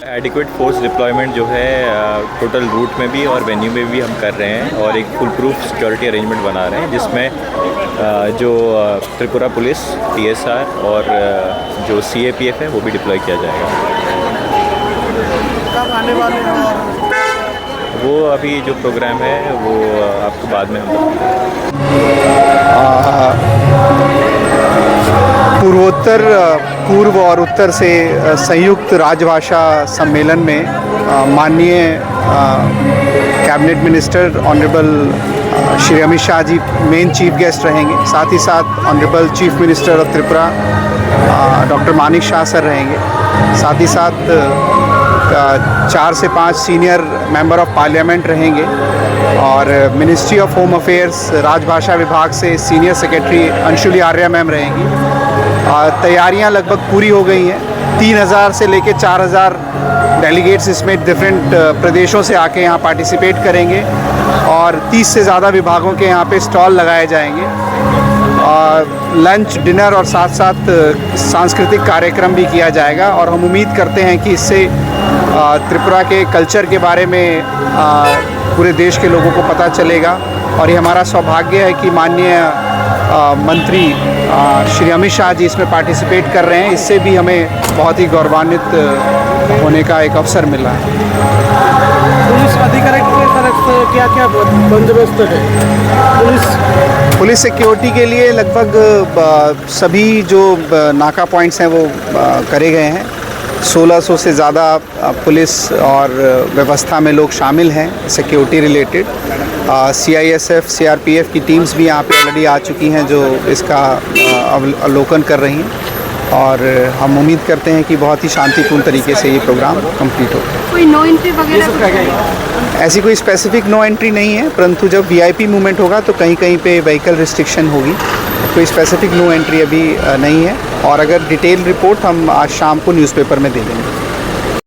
Adequate force deployment जो है total root में भी और वेन्यू में भी हम कर रहे हैं और एक फुल प्रूफ सिक्योरिटी अरेंजमेंट बना रहे हैं जिसमें जो त्रिपुरा पुलिस, TSR और जो CAPF है वो भी डिप्लॉय किया जाएगा। कब आने वाले हैं और वो अभी जो प्रोग्राम है वो आपको बाद में हम पूर्व और उत्तर से संयुक्त राजभाषा सम्मेलन में माननीय cabinet minister honourable Shri Amit Shah ji main chief guest रहेंगे। साथ ही साथ honourable chief minister of Tripura doctor Manik Shah sir रहेंगे। साथ ही साथ 4 से 5 सीनियर मेंबर ऑफ पार्लियामेंट रहेंगे और मिनिस्ट्री ऑफ होम अफेयर्स राजभाषा विभाग से senior secretary Anshuli Arya ma'am रहेंगी। तैयारियां लगभग पूरी हो गई हैं। 3000 से लेकर 4000 डेलीगेट्स इसमें डिफरेंट प्रदेशों से आके यहाँ पार्टिसिपेट करेंगे और 30 से ज़्यादा विभागों के यहाँ पे स्टॉल लगाए जाएंगे। लंच, डिनर और साथ साथ सांस्कृतिक कार्यक्रम भी किया जाएगा और हम उम्मीद करते हैं कि इससे त्रिपुरा के कल्चर के बारे में पूरे देश के लोगों को पता चलेगा। और ये हमारा सौभाग्य है कि माननीय मंत्री श्री अमित शाह जी इसमें पार्टिसिपेट कर रहे हैं। इससे भी हमें बहुत ही गौरवान्वित होने का एक अवसर मिला है। पुलिस अधिकारी की तरफ से क्या क्या बंदोबस्त है? पुलिस सिक्योरिटी के लिए लगभग सभी जो नाका पॉइंट्स हैं वो करे गए हैं। 1600 से ज़्यादा पुलिस और व्यवस्था में लोग शामिल हैं सिक्योरिटी रिलेटेड। CISF, CRPF की टीम्स भी यहाँ पे ऑलरेडी आ चुकी हैं जो इसका अवलोकन कर रही हैं और हम उम्मीद करते हैं कि बहुत ही शांतिपूर्ण तरीके से ये प्रोग्राम कंप्लीट हो। कोई नो एंट्री वगैरह? ऐसी कोई स्पेसिफिक नो एंट्री नहीं है, परंतु जब VIP मूवमेंट होगा तो कहीं कहीं पे व्हीकल रिस्ट्रिक्शन होगी। कोई स्पेसिफिक नो एंट्री अभी नहीं है और अगर डिटेल रिपोर्ट हम आज शाम को न्यूज़पेपर में दे देंगे।